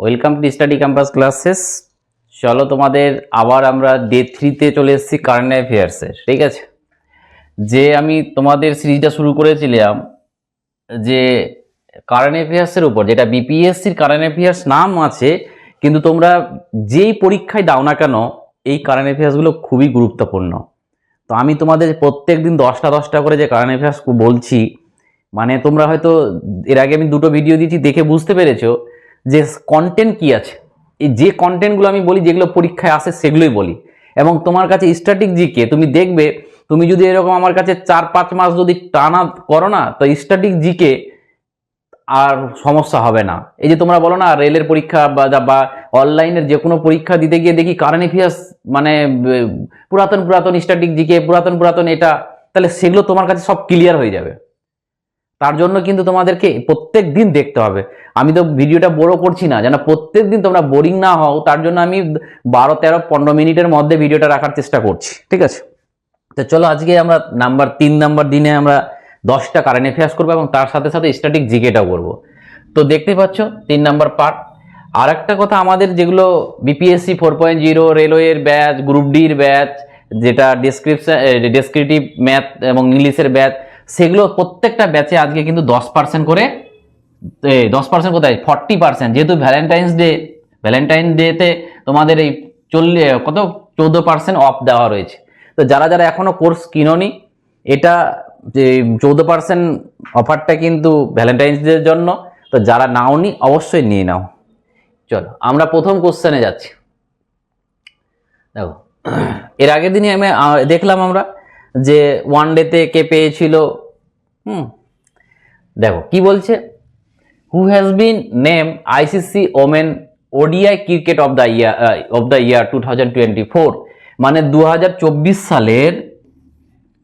Welcome to study campus classes. চলো তোমাদের আবার আমরা ডে 3-তে চলে এসেছি কারেন্ট অ্যাফেয়ার্সের। ঠিক আছে, যে আমি তোমাদের সিরিজটা শুরু করেছিলাম যে কারেন্ট অ্যাফেয়ার্সের উপর, যেটা বিপিএসসির কারেন্ট অ্যাফেয়ার্স নাম আছে, কিন্তু তোমরা যেই পরীক্ষায় দাও না কেন এই কারেন্ট অ্যাফেয়ার্সগুলো খুবই গুরুত্বপূর্ণ। তো আমি তোমাদের প্রত্যেক দিন 10টা করে যে কারেন্ট অ্যাফেয়ার্স বলছি, মানে তোমরা হয়তো এর আগে আমি দুটো ভিডিও দিয়েছি, দেখে বুঝতে পেরেছো যে কন্টেন্ট কি আছে। এই যে কন্টেন্টগুলো আমি বলি, যেগুলো পরীক্ষায় আসে সেগুলোই বলি। এবং তোমার কাছে স্ট্যাটিক জিকে তুমি দেখবে, তুমি যদি এরকম আমার কাছে 4-5 মাস যদি টানা করো না, তো স্ট্যাটিক জিকে আর সমস্যা হবে না। এই যে তোমরা বলো না রেলের পরীক্ষা বা অনলাইনের যে কোনো পরীক্ষা দিতে গিয়ে দেখি কারেন্ট অ্যাফেয়ার্স মানে পুরাতন স্ট্যাটিক জিকে পুরাতন এটা, তাহলে সেগুলো তোমার কাছে সব ক্লিয়ার হয়ে যাবে। তার জন্য কিন্তু তোমাদেরকে প্রত্যেক দিন দেখতে হবে। আমি তো ভিডিওটা বড় করছি না, যেন প্রত্যেক দিন তোমরা বোরিং না হও, তার জন্য আমি 12-13-15 মিনিটের মধ্যে ভিডিওটা রাখার চেষ্টা করছি। ঠিক আছে, তো চলো আজকে আমরা 3 নাম্বার দিনে আমরা 10টা কারেন্ট অ্যাফেয়ার্স করবো এবং তার সাথে সাথে স্ট্যাটিক জিকেটাও করবো। তো দেখতে পাচ্ছ 3 নাম্বার পার্ট। আর একটা কথা, আমাদের যেগুলো বিপিএসসি 4.0 রেলওয়ের ব্যাচ, গ্রুপ ডির ব্যাচ, যেটা ডেসক্রিপটিভ ম্যাথ এবং ইংলিশের ব্যাচ, সেগুলো প্রত্যেকটা ব্যাচে আজকে কিন্তু 10% করে, 10% কোথায় 40%, যেহেতু ভ্যালেন্টাইন ডেতে তোমাদের এই 14% অফ দেওয়া রয়েছে। তো যারা যারা এখনো কোর্স কিনোনি, এটা যে 14% অফারটা কিন্তু ভ্যালেন্টাইন্স ডের জন্য। তো যারা নাওনি অবশ্যই নিয়ে নাও। চলো আমরা প্রথম কোশ্চেনে যাচ্ছি। দেখো, এর আগের দিনই আমি দেখলাম আমরা যে ওয়ান ডেতে কে পেয়েছিল। দেখো কি বলছে, who has bin name ICC women ODI cricket of the ইয়ার 2024, মানে 2024 সালের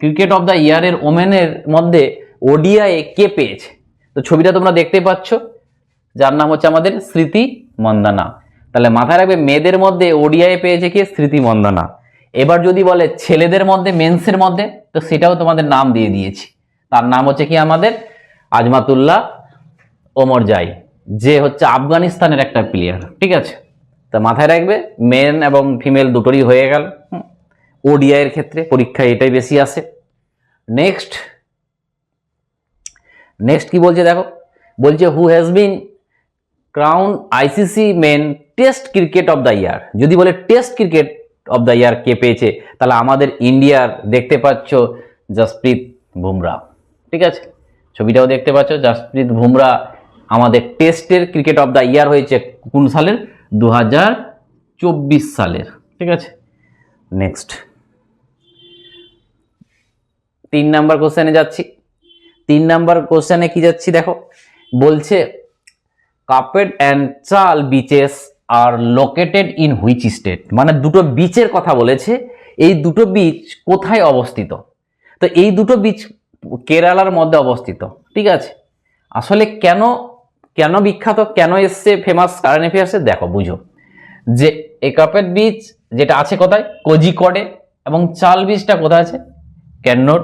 ক্রিকেট অফ দ্য ইয়ারের ওমেনের মধ্যে ওডিআই কে পেয়েছে। তো ছবিটা তোমরা দেখতে পাচ্ছ, যার নাম হচ্ছে আমাদের স্মৃতি মন্দানা। তাহলে মাথায় রাখবে, মেয়েদের মধ্যে ওডিআই পেয়েছে কি? স্মৃতি মন্দানা। এবার যদি বলে ছেলেদের মধ্যে, মেন্সের মধ্যে, তো সেটাও তোমাদের নাম দিয়ে দিয়েছি। তার নাম হচ্ছে কি? আমাদের আজমাতুল্লাহ ওমরজাই, যে হচ্ছে আফগানিস্তানের একটা প্লেয়ার। ঠিক আছে, তা মাথায় রাখবে মেন এবং ফিমেল দুটোরই হয়ে গেল। ওডিআই এর ক্ষেত্রে পরীক্ষায় এটাই বেশি আসে। নেক্সট কি বলছে দেখো, বলছে who has been crown ICC men test cricket of the year. যদি বলে test cricket of the year কে পেয়েছে, তাহলে আমাদের ইন্ডিয়ার দেখতে পাচ্ছ জসপ্রীত বুমরা। ঠিক আছে, ছবিটাও দেখতে পাচ্ছ, জসপ্রীত বুমরা আমাদের টেস্টের ক্রিকেট অফ দ্য ইয়ার হয়েছে কোন সালের? 2024 সালের। ঠিক আছে, নেক্সট 3 নাম্বার কোশ্চেনে যাচ্ছি। 3 নাম্বার কোশ্চেনে কি যাচ্ছি দেখো, বলছে কাপেট অ্যান্ড চাল bitches are located in which state, মানে দুটো বিচের কথা বলেছে। এই দুটো বিচ কোথায় অবস্থিত? তো এই দুটো বিচ কেরালার মধ্যে অবস্থিত। ঠিক আছে, আসলে কেন বিখ্যাত, কেন এসছে ফেমাস কারেন্ট অ্যাফেয়ার্সে, দেখো বুঝো। যে একাপেট বিচ যেটা আছে কোথায়? কোজিকোডে। এবং চাল বিচটা কোথায় আছে? ক্যান্নোর।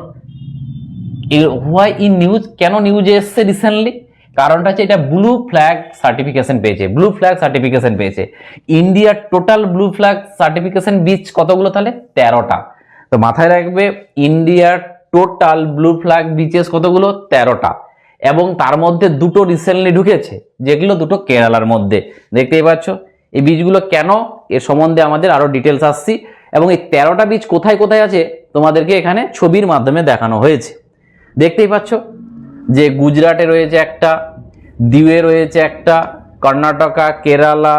হোয়াই ইন নিউজ, কেন নিউজে এসছে রিসেন্টলি? কারণটা হচ্ছে এটা ব্লু ফ্ল্যাগ সার্টিফিকেশন পেয়েছে। ইন্ডিয়ার total blue flag certification beach কতগুলো? তাহলে 13টা। তো মাথায় রাখবে, ইন্ডিয়ার টোটাল ব্লু ফ্ল্যাগ বিচেস কতগুলো? 13টা। এবং তার মধ্যে দুটো রিসেন্টলি ঢুকেছে, যেগুলো দুটো কেরালার মধ্যে। দেখতেই পাচ্ছ এই বীজগুলো কেন, এর সম্বন্ধে আমাদের আরো ডিটেলস আসছি। এবং এই 13টা বীজ কোথায় কোথায় আছে তোমাদেরকে এখানে ছবির মাধ্যমে দেখানো হয়েছে। দেখতেই পাচ্ছ যে গুজরাটে রয়েছে একটা, দিউয়ে রয়েছে একটা, কর্ণাটকা, কেরালা,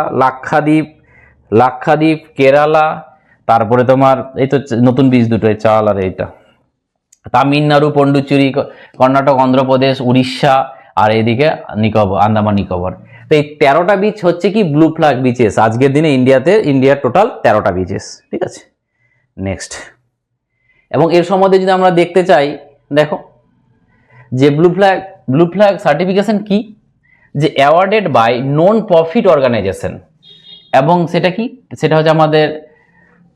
লাক্ষাদ্বীপ, কেরালা, তারপরে তোমার এই তো নতুন বীজ দুটো, চাল আর এইটা, তামিলনাড়ু, পন্ডুচেরি, কর্ণাটক, অন্ধ্রপ্রদেশ, উড়িষ্যা, আর এইদিকে আন্দামান নিকোবর। তো এই 13টা বিচ হচ্ছে কি? ব্লু ফ্ল্যাগ বিচেস আজকের দিনে ইন্ডিয়ার টোটাল 13টা বিচেস। ঠিক আছে, নেক্সট। এবং এর সম্বন্ধে যদি আমরা দেখতে চাই, দেখো যে ব্লু ফ্ল্যাগ সার্টিফিকেশন কি? যে awarded by non profit organisation. এবং সেটা কি? সেটা হচ্ছে আমাদের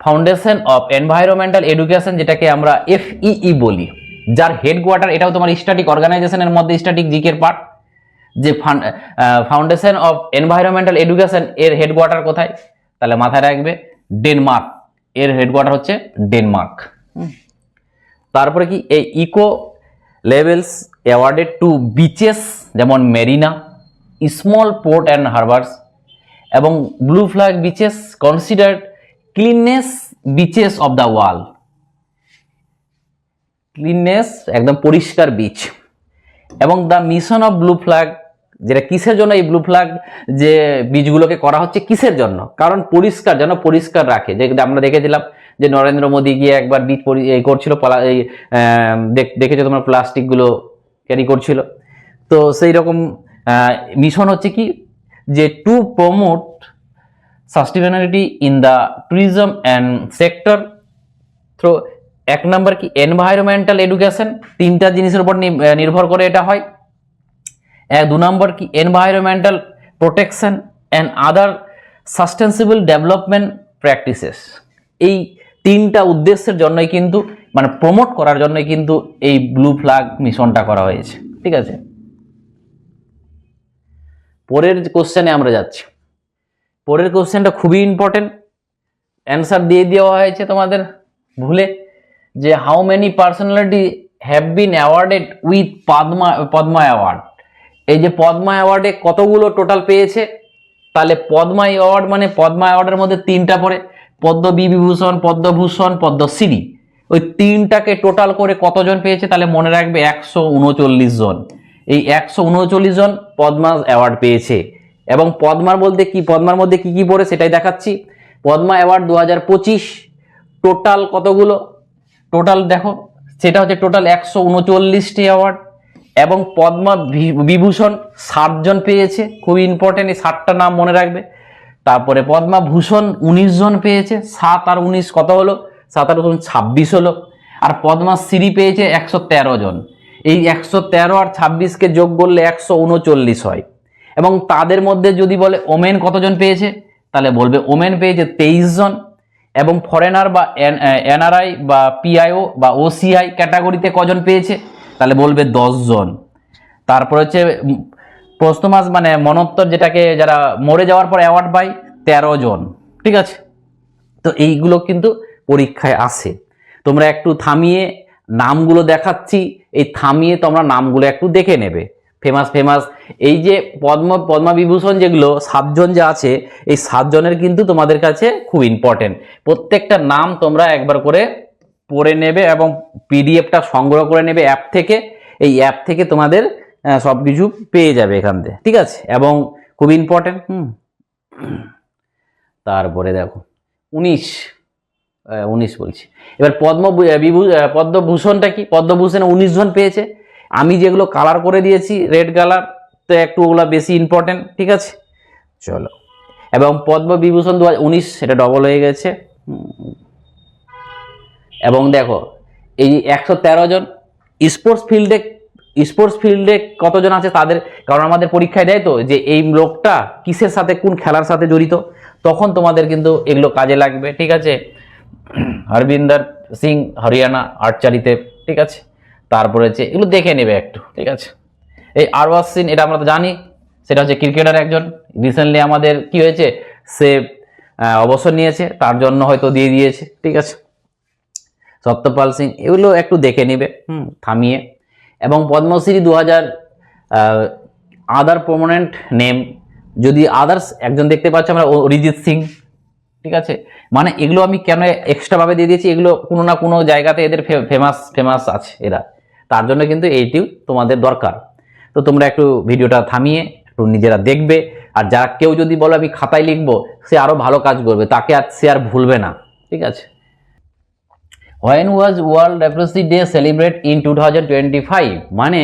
ফাউন্ডেশন অফ এনভায়রনমেন্টাল এডুকেশন, যেটাকে আমরা FEE বলি, যার হেডকোয়ার্টার, এটাও তোমার স্ট্যাটিক অর্গানাইজেশনের মধ্যে স্ট্যাটিক জিকের পার্ট। যে ফাউন্ডেশন অফ এনভায়রনমেন্টাল এডুকেশন এর হেডকোয়ার্টার কোথায়? তাহলে মাথায় রাখবে ডেনমার্ক, এর হেডকোয়ার্টার হচ্ছে ডেনমার্ক। তারপরে কি এই eco levels awarded to beaches যেমন marina, small port and harbours এবং blue flag beaches considered cleanliness beaches of the world. Cleanliness একদম পরিষ্কার বিচ। এবং the mission of blue flag, যেটা কিসের জন্য এই ব্লু ফ্ল্যাগ যে বীজগুলোকে করা হচ্ছে কিসের জন্য? কারণ পরিষ্কার, যেন পরিষ্কার রাখে। যে আমরা দেখেছিলাম যে নরেন্দ্র মোদী গিয়ে একবার বীজ করছিল, দেখেছো তোমরা প্লাস্টিকগুলো ক্যারি করছিল। তো সেই রকম মিশন হচ্ছে কি যে to promote sustainability in the tourism and sector through, এক নাম্বার কি এনভায়রনমেন্টাল এডুকেশন, তিনটা জিনিসের উপর নির্ভর করে এটা হয়। দু নম্বর কি environmental protection and other sustainable development practices. এই তিনটা উদ্দেশ্যের জন্যই কিন্তু মানে প্রমোট করার জন্যই কিন্তু এই ব্লু ফ্ল্যাগ মিশনটা করা হয়েছে। ঠিক আছে, পরের কোশ্চেনে আমরা যাচ্ছি। পরের কোশ্চেনটা খুবই ইম্পর্টেন্ট, অ্যান্সার দিয়ে দেওয়া হয়েছে তোমাদের ভুলে, যে how many personality have been awarded with Padma award. এই যে পদ্মা অ্যাওয়ার্ডে কতগুলো টোটাল পেয়েছে? তাহলে পদ্মা অ্যাওয়ার্ড মানে পদ্মা অ্যাওয়ার্ডের মধ্যে তিনটা পড়ে, পদ্মবিভূষণ, পদ্মভূষণ, পদ্মশ্রী। ওই তিনটাকে টোটাল করে কতজন পেয়েছে? তাহলে মনে রাখবে 139 জন। এই 139 জন পদ্মা অ্যাওয়ার্ড পেয়েছে। এবং পদ্মার বলতে কি, পদ্মার মধ্যে কি কি পড়ে সেটাই দেখাচ্ছি। পদ্মা অ্যাওয়ার্ড 2025 টোটাল কতগুলো? টোটাল দেখো, সেটা হচ্ছে টোটাল 139টি অ্যাওয়ার্ড। এবং পদ্মা বিভূষণ 60 জন পেয়েছে, খুবই ইম্পর্টেন্ট, এই 60টা নাম মনে রাখবে। তারপরে পদ্মা ভূষণ 19 জন পেয়েছে, 7 আর 19 কত হলো? 7 আর 26 হলো। আর পদ্মাশ্রী পেয়েছে 113 জন। এই 113 আর 26কে যোগ করলে 139 হয়। এবং তাদের মধ্যে যদি বলে ওমেন কতজন পেয়েছে, তাহলে বলবে ওমেন পেয়েছে 23 জন। এবং ফরেনার বা এনআরআই বা পিআইও বা ওসিআই ক্যাটাগরিতে কজন পেয়েছে, তাহলে বলবে 10 জন। তারপর হচ্ছে প্রস্তমাস মানে মনোত্তর, যেটাকে যারা মরে যাওয়ার পর অ্যাওয়ার্ড পায়, 13 জন। ঠিক আছে, তো এইগুলো কিন্তু পরীক্ষায় আসে। তোমরা একটু থামিয়ে নামগুলো দেখাচ্ছি, এই থামিয়ে তোমরা নামগুলো একটু দেখে নেবে। ফেমাস ফেমাস এই যে পদ্মা বিভূষণ যেগুলো 7 জন যে আছে, এই 7 জনের কিন্তু তোমাদের কাছে খুব ইম্পর্টেন্ট। প্রত্যেকটা নাম তোমরা একবার করে পড়ে নেবে এবং পিডিএফটা সংগ্রহ করে নেবে অ্যাপ থেকে। এই অ্যাপ থেকে তোমাদের সব কিছু পেয়ে যাবে এখান থেকে। ঠিক আছে, এবং খুব ইম্পর্টেন্ট। তারপরে দেখো 19 বলছি। এবার পদ্মভূষণটা কি? পদ্মভূষণে 19 জন পেয়েছে। আমি যেগুলো কালার করে দিয়েছি রেড কালার, তো একটু ওগুলো বেশি ইম্পর্টেন্ট। ঠিক আছে, চলো। এবং পদ্মবিভূষণ 2019, এটা ডবল হয়ে গেছে। এবং দেখো এই 113 জন। স্পোর্টস ফিল্ডে কতজন আছে তাদের, কারণ আমাদের পরীক্ষায় দেয় তো যে এই লোকটা কিসের সাথে, কোন খেলার সাথে জড়িত, তখন তোমাদের কিন্তু এগুলো কাজে লাগবে। ঠিক আছে, হরবিন্দর সিং হরিয়ানা আর্চারিতে। ঠিক আছে, তারপরে হচ্ছে এগুলো দেখে নেবে একটু। ঠিক আছে, এই আরওয়াজ সিং, এটা আমরা তো জানি, সেটা হচ্ছে ক্রিকেটার একজন। রিসেন্টলি আমাদের কি হয়েছে, সে অবসর নিয়েছে, তার জন্য হয়তো দিয়ে দিয়েছে। ঠিক আছে, সত্যপাল সিং, এগুলো একটু দেখে নিবে থামিয়ে। এবং পদ্মশ্রী 2000 আদার পার্মানেন্ট নেম, যদি আদার্স একজন দেখতে পাচ্ছি আমরা অরিজিৎ সিং। ঠিক আছে, মানে এগুলো আমি কেন এক্সট্রাভাবে দিয়ে দিয়েছি, এগুলো কোনো না কোনো জায়গাতে এদের ফেমাস আছে এরা, তার জন্য কিন্তু এইটিও তোমাদের দরকার। তো তোমরা একটু ভিডিওটা থামিয়ে একটু নিজেরা দেখবে। আর যারা কেউ যদি বলে আমি খাতায় লিখবো, সে আরও ভালো কাজ করবে, তাকে আর সে আর ভুলবে না। ঠিক আছে, When was World Leprosy Day celebrate in 2025? মানে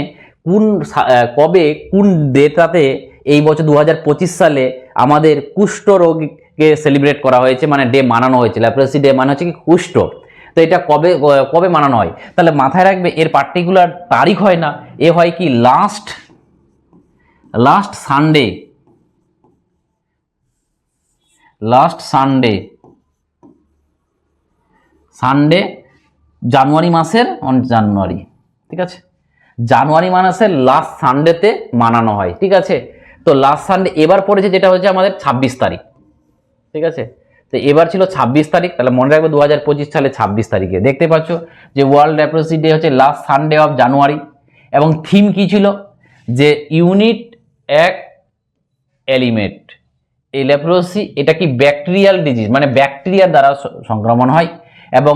কবে কোন ডেটাতে এই বছর 2025 সালে আমাদের কুষ্ঠ রোগকে সেলিব্রেট করা হয়েছে, মানে ডে মানানো হয়েছে। লেপ্রসি ডে মানে হচ্ছে কি কুষ্ঠ। তো এটা কবে মানানো হয়? তাহলে মাথায় রাখবে এর পার্টিকুলার তারিখ হয় না, এ হয় কি লাস্ট সানডে জানুয়ারি মাসের 1 জানুয়ারি। ঠিক আছে, জানুয়ারি মাসের লাস্ট সানডেতে মানানো হয়, ঠিক আছে। তো লাস্ট সানডে এবার পড়েছে যেটা হচ্ছে আমাদের 26 তারিখ, ঠিক আছে। তো এবার ছিল 26 তারিখ, তাহলে মনে রাখবে 2025 সালে 26 তারিখে। দেখতে পাচ্ছ যে ওয়ার্ল্ড লেপ্রোসি ডে হচ্ছে লাস্ট সানডে অফ জানুয়ারি। এবং থিম কি ছিল, যে ইউনিট এক এলিমেন্ট। এই লেপ্রোসি এটা কি ব্যাকটেরিয়াল ডিজিজ, মানে ব্যাকটেরিয়ার দ্বারা সংক্রমণ হয়। এবং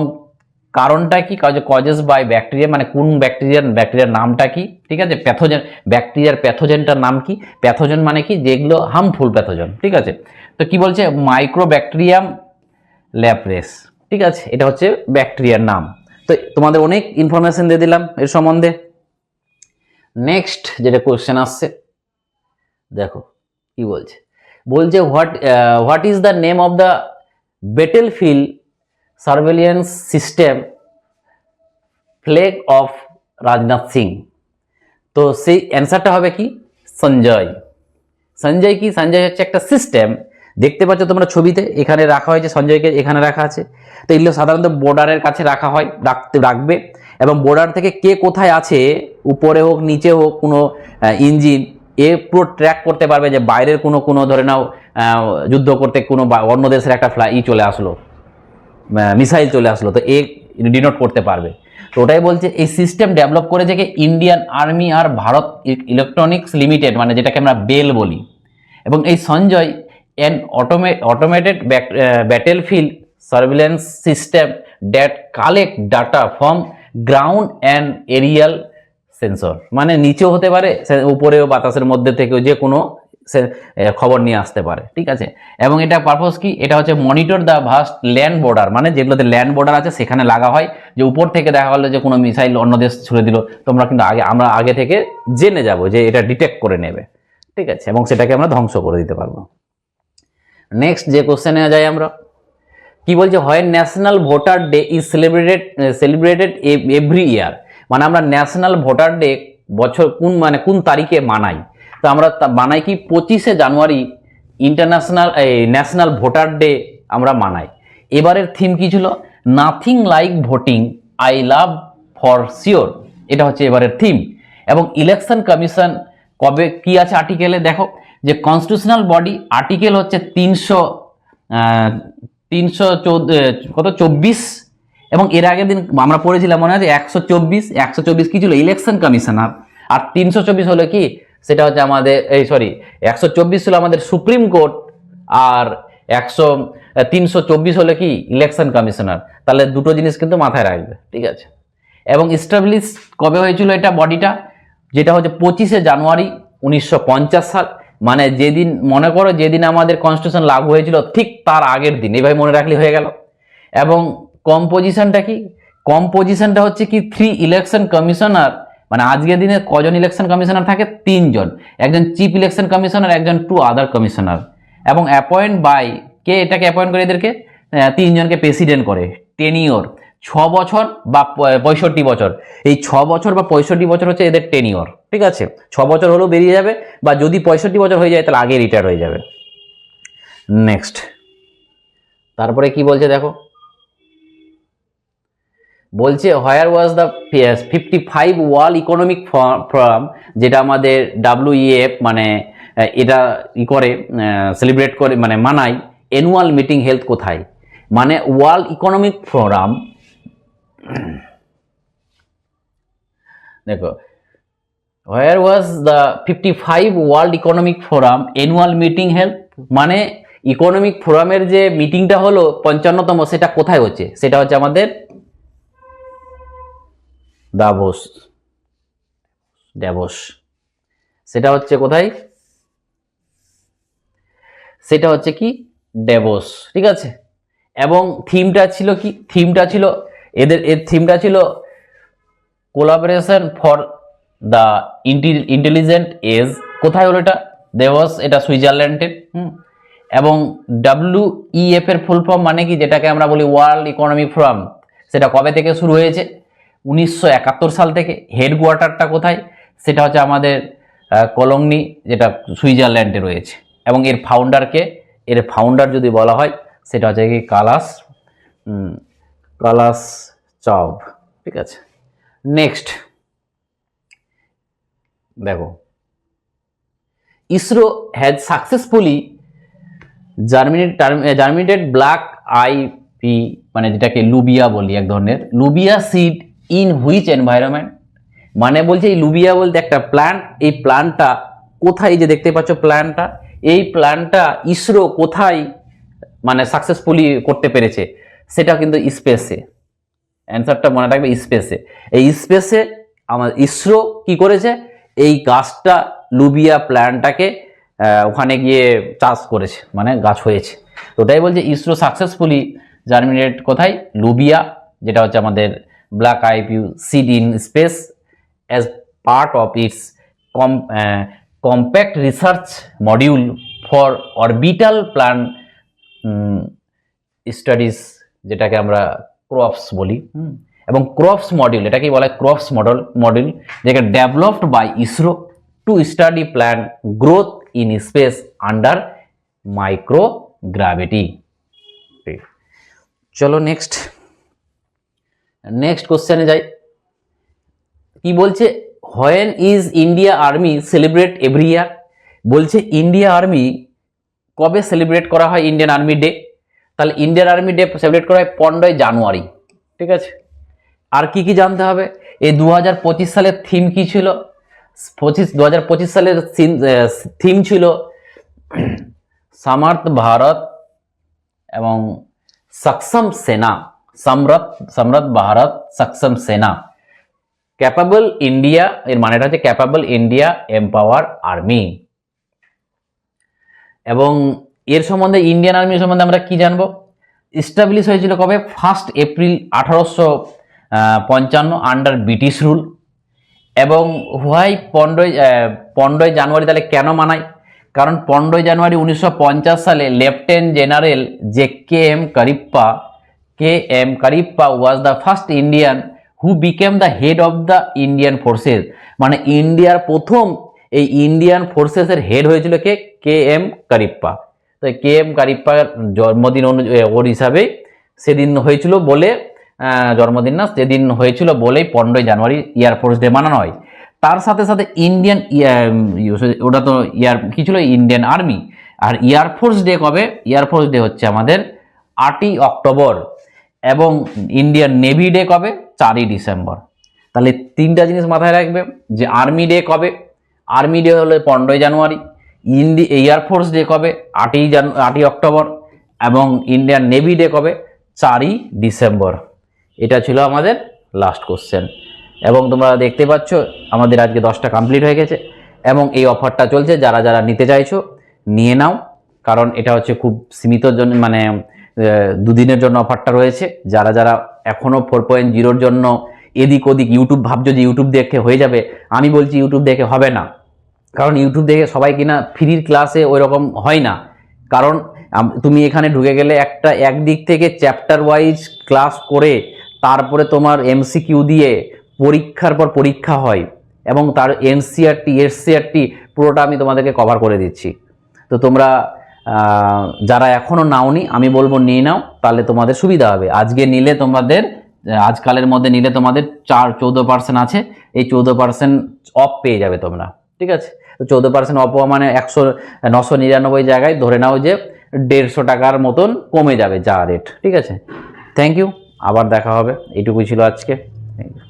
কারণটা কি, কজেস বাই ব্যাকটেরিয়া, মানে কোন ব্যাকটেরিয়ার নামটা কি, ঠিক আছে। প্যাথোজেন, ব্যাকটেরিয়ার প্যাথোজেনটার নাম কি, প্যাথোজেন মানে কি, যেগুলো হার্মফুল প্যাথোজেন, ঠিক আছে। তো কি বলছে, মাইক্রোব্যাকটেরিয়াম ল্যাপ্রেস, ঠিক আছে, এটা হচ্ছে ব্যাকটেরিয়ার নাম। তো তোমাদের অনেক ইনফরমেশন দিয়ে দিলাম এর সম্বন্ধে। নেক্সট যেটা কোশ্চেন আসছে, দেখো কি বলছে, what is the name of the battlefield surveillance system flag of Rajnath Singh. তো সেই অ্যান্সারটা হবে কি, সঞ্জয়। সঞ্জয় কি, সঞ্জয় হচ্ছে একটা সিস্টেম, দেখতে পাচ্ছ তোমরা ছবিতে, এখানে রাখা হয়েছে সঞ্জয়কে, এখানে রাখা আছে। তো এগুলো সাধারণত বর্ডারের কাছে রাখা হয়, রাখবে। এবং বর্ডার থেকে কে কোথায় আছে, উপরে হোক নিচে হোক, কোনো ইঞ্জিন পুরো ট্র্যাক করতে পারবে, যে বাইরের কোনো ধরে নাও যুদ্ধ করতে কোনো অন্য দেশের একটা চলে আসলো, মিসাইল চলে আসলো, তো ডিনোট করতে পারবে। তো ওটাই বলছে এই সিস্টেম ডেভেলপ করেছে কি ইন্ডিয়ান আর্মি আর ভারত ইলেকট্রনিক্স লিমিটেড, মানে যেটাকে আমরা বেল বলি। এবং এই Sanjay an automated battlefield surveillance system that collect data from ground and aerial sensor, মানে নিচেও হতে পারে, উপরেও বাতাসের মধ্যে থেকেও যে কোনো খবর নিয়ে আসতে পারে, ঠিক আছে। এবং এটা পারপোজ কি, এটা হচ্ছে monitor the vast land border, মানে যেগুলোতে ল্যান্ড বর্ডার আছে সেখানে লাগা হয়, যে উপর থেকে দেখা গেলো যে কোনো মিসাইল অন্য দেশ ছুড়ে দিল, তোমরা কিন্তু আমরা আগে থেকে জেনে যাব যে এটা ডিটেক্ট করে নেবে, ঠিক আছে, এবং সেটাকে আমরা ধ্বংস করে দিতে পারবো। নেক্সট যে কোশ্চেনে যাই আমরা, কি বলছে, হয় national voter day is celebrated every year, মানে আমরা ন্যাশনাল ভোটার ডে বছর কোন তারিখে মানাই। তো আমরা মানাই কি 25শে জানুয়ারি ন্যাশনাল ভোটার ডে আমরা মানাই। এবারের থিম কি ছিল, nothing like voting, I love for sure, এটা হচ্ছে এবারের থিম। এবং ইলেকশন কমিশন কবে কি আছে আর্টিকেলে, দেখো যে কনস্টিটিউশনাল বডি আর্টিকেল হচ্ছে 324, এবং এর আগের দিন আমরা পড়েছিলাম মনে আছে 124 কি ছিল, ইলেকশন কমিশনার। আর 324 হলো কি, সেটা হচ্ছে আমাদের 124 ছিল আমাদের সুপ্রিম কোর্ট, আর 324 হলো কি ইলেকশন কমিশনার। তাহলে দুটো জিনিস কিন্তু মাথায় রাখবে, ঠিক আছে। এবং এস্টাবলিশ কবে হয়েছিল এটা বডিটা, যেটা হচ্ছে 25শে জানুয়ারি 1950 সাল, মানে যেদিন মনে করো যেদিন আমাদের কনস্টিটিউশন লাগু হয়েছিল ঠিক তার আগের দিন, এইভাবে মনে রাখলে হয়ে গেল। এবং কম্পোজিশনটা কি, কম্পোজিশনটা হচ্ছে কি 3 ইলেকশন কমিশনার, মানে আজকের দিনে কজন ইলেকশন কমিশনার থাকে, 3 জন, একজন চিফ ইলেকশন কমিশনার, একজন 2 আদার কমিশনার। এবং অ্যাপয়েন্ট বাই কে, এটাকে অ্যাপয়েন্ট করে এদেরকে 3 জনকে প্রেসিডেন্ট করে, টেনিওর 6 বছর বা 65 বছর, এই 6 বছর বা 65 বছর হচ্ছে এদের টেনিওর, ঠিক আছে। 6 বছর হলেও বেরিয়ে যাবে, বা যদি 65 বছর হয়ে যায় তাহলে আগে রিটায়ার হয়ে যাবে। নেক্সট তারপরে কি বলছে দেখো, বলছে where was the 55 world economic forum, যেটা আমাদের WEF মানে এটা করে সেলিব্রেট করে, মানে মানায় অ্যানুয়াল মিটিং হেলথ কোথায়, মানে ওয়ার্ল্ড ইকোনমিক ফোরাম, দেখো where was the 55 world economic forum annual meeting health, মানে ইকোনমিক ফোরামের যে মিটিংটা হলো 55তম, সেটা কোথায় হচ্ছে, সেটা হচ্ছে আমাদের ড্যাভোস, সেটা হচ্ছে কোথায়, সেটা হচ্ছে কি ড্যাভোস, ঠিক আছে। এবং থিমটা ছিল কি, থিমটা ছিল এর থিমটা ছিল collaboration for the intelligent age, কোথায় হলো এটা, ড্যাভোস, এটা সুইজারল্যান্ডের। এবং WEF এর ফুল ফর্ম মানে কি, যেটাকে আমরা বলি ওয়ার্ল্ড ইকোনমিক ফোরাম, সেটা কবে থেকে শুরু হয়েছে, 1971 সাল থেকে। হেডকোয়ার্টারটা কোথায়, সেটা হচ্ছে আমাদের কলোনি, যেটা সুইজারল্যান্ডে রয়েছে। এবং এর ফাউন্ডার যদি বলা হয়, সেটা হচ্ছে কি কালাস চাভ, ঠিক আছে। নেক্সট দেখো, ISRO has successfully germinated black eye pea, মানে যেটাকে লুবিয়া বলি, এক ধরনের লুবিয়া সিড ইন হুইচ এনভায়রনমেন্ট, মানে বলছে এই লুবিয়া বলতে একটা প্ল্যান্ট, এই প্ল্যান্টটা কোথায়, যে দেখতে পাচ্ছ প্ল্যান্টটা, এই প্ল্যান্টটা ইসরো কোথায় মানে সাকসেসফুলি করতে পেরেছে, সেটা কিন্তু স্পেসে। অ্যান্সারটা মনে রাখবে, স্পেসে। এই স্পেসে আমার ইসরো কি করেছে, এই গাছটা লুবিয়া প্ল্যান্টটাকে ওখানে গিয়ে চাষ করেছে, মানে গাছ হয়েছে। তো ওটাই বলছে ইসরো সাকসেসফুলি জার্মিনেট কোথায়, লুবিয়া, যেটা হচ্ছে আমাদের black eye pea seed in space as part of its compact research module for orbital plan studies, যেটাকে আমরা ক্রপস বলি। এবং ক্রপস মডিউল, এটাকেই বলা হয় ক্রপস মডিউল, যেটা developed by ISRO to study plan growth in space under microgravity. চলো next কোশ্চেনে যাই। কি বলছে, when is India army celebrate every year, বলছে ইন্ডিয়া আর্মি কবে সেলিব্রেট করা হয় ইন্ডিয়ান আর্মি ডে, তাহলে ইন্ডিয়ান আর্মি ডে সেলিব্রেট করা হয় 15ই জানুয়ারি। ঠিক আছে, আর কি কি জানতে হবে, এই 2025 সালের থিম কি ছিল, 2025 সালের থিম ছিল সমর্থ ভারত এবং সক্ষম সেনা, সমৃদ্ধ ভারত সক্ষম সেনা, ক্যাপাবল ইন্ডিয়া, এর মানেটা হচ্ছে ক্যাপাবল ইন্ডিয়া এম্পাওয়ার আর্মি। এবং এর সম্বন্ধে, ইন্ডিয়ান আর্মি সম্বন্ধে আমরা কি জানবো, এস্টাবলিশ হয়েছিল কবে, 1 এপ্রিল 1855 আন্ডার ব্রিটিশ রুল। এবং হোয়াই 15ই জানুয়ারি তাহলে কেন মানায়, কারণ 15ই জানুয়ারি 1950 সালে লেফটেন্যান্ট জেনারেল যে K M Cariappa was the first Indian who became the head of the Indian forces, মানে ইন্ডিয়ার প্রথম এই ইন্ডিয়ান ফোর্সেসের হেড হয়েছিল কে এম কারিপ্পা। তো কে এম কারিপ্পার জন্মদিন ওর হিসাবে সেদিন হয়েছিল বলে, জন্মদিন না, সেদিন হয়েছিল বলেই 15ই জানুয়ারি এয়ারফোর্স ডে মানানো হয়। তার সাথে সাথে ইন্ডিয়ান ওটা তো কি ছিল, ইন্ডিয়ান আর্মি। আর এয়ারফোর্স ডে কবে, এয়ারফোর্স ডে হচ্ছে আমাদের 8ই অক্টোবর। এবং ইন্ডিয়ান নেভি ডে কবে, 4ই ডিসেম্বর। তাহলে তিনটা জিনিস মাথায় রাখবে, যে আর্মি ডে কবে, আর্মি ডে হলো 15ই জানুয়ারি, এয়ারফোর্স ডে কবে 8ই অক্টোবর, এবং ইন্ডিয়ান নেভি ডে কবে 4ই ডিসেম্বর। এটা ছিল আমাদের লাস্ট কোশ্চেন। এবং তোমরা দেখতে পাচ্ছ আমাদের আজকে 10টা কমপ্লিট হয়ে গেছে। এবং এই অফারটা চলছে, যারা যারা নিতে চাইছো নিয়ে নাও, কারণ এটা হচ্ছে খুব সীমিত জন্য, মানে 2 দিনের জন্য অফারটা রয়েছে। যারা যারা এখনও 4.0-র জন্য এদিক ওদিক ইউটিউব ভাবছো যে ইউটিউব দেখে হয়ে যাবে, আমি বলছি ইউটিউব দেখে হবে না। কারণ ইউটিউব দেখে সবাই কিনা ফ্রির ক্লাসে ওই রকম হয় না। কারণ তুমি এখানে ঢুকে গেলে একদিক থেকে চ্যাপ্টার ওয়াইজ ক্লাস করে তারপরে তোমার এমসিকিউ দিয়ে পরীক্ষার পর পরীক্ষা হয়, এবং তার এসসিআরটি পুরোটা আমি তোমাদেরকে কভার করে দিচ্ছি। তো তোমরা যারা এখনও নাওনি, আমি বলবো নিয়ে নাও, তাহলে তোমাদের সুবিধা হবে। আজকে নিলে তোমাদের, আজকালের মধ্যে নিলে তোমাদের 14% আছে, এই 14% অফ পেয়ে যাবে তোমরা। ঠিক আছে, তো 14% অফ মানে 999 জায়গায় ধরে নাও যে 150 টাকার মতন কমে যাবে যা রেট। ঠিক আছে, থ্যাংক ইউ, আবার দেখা হবে। এইটুকুই ছিল আজকে। Thank you.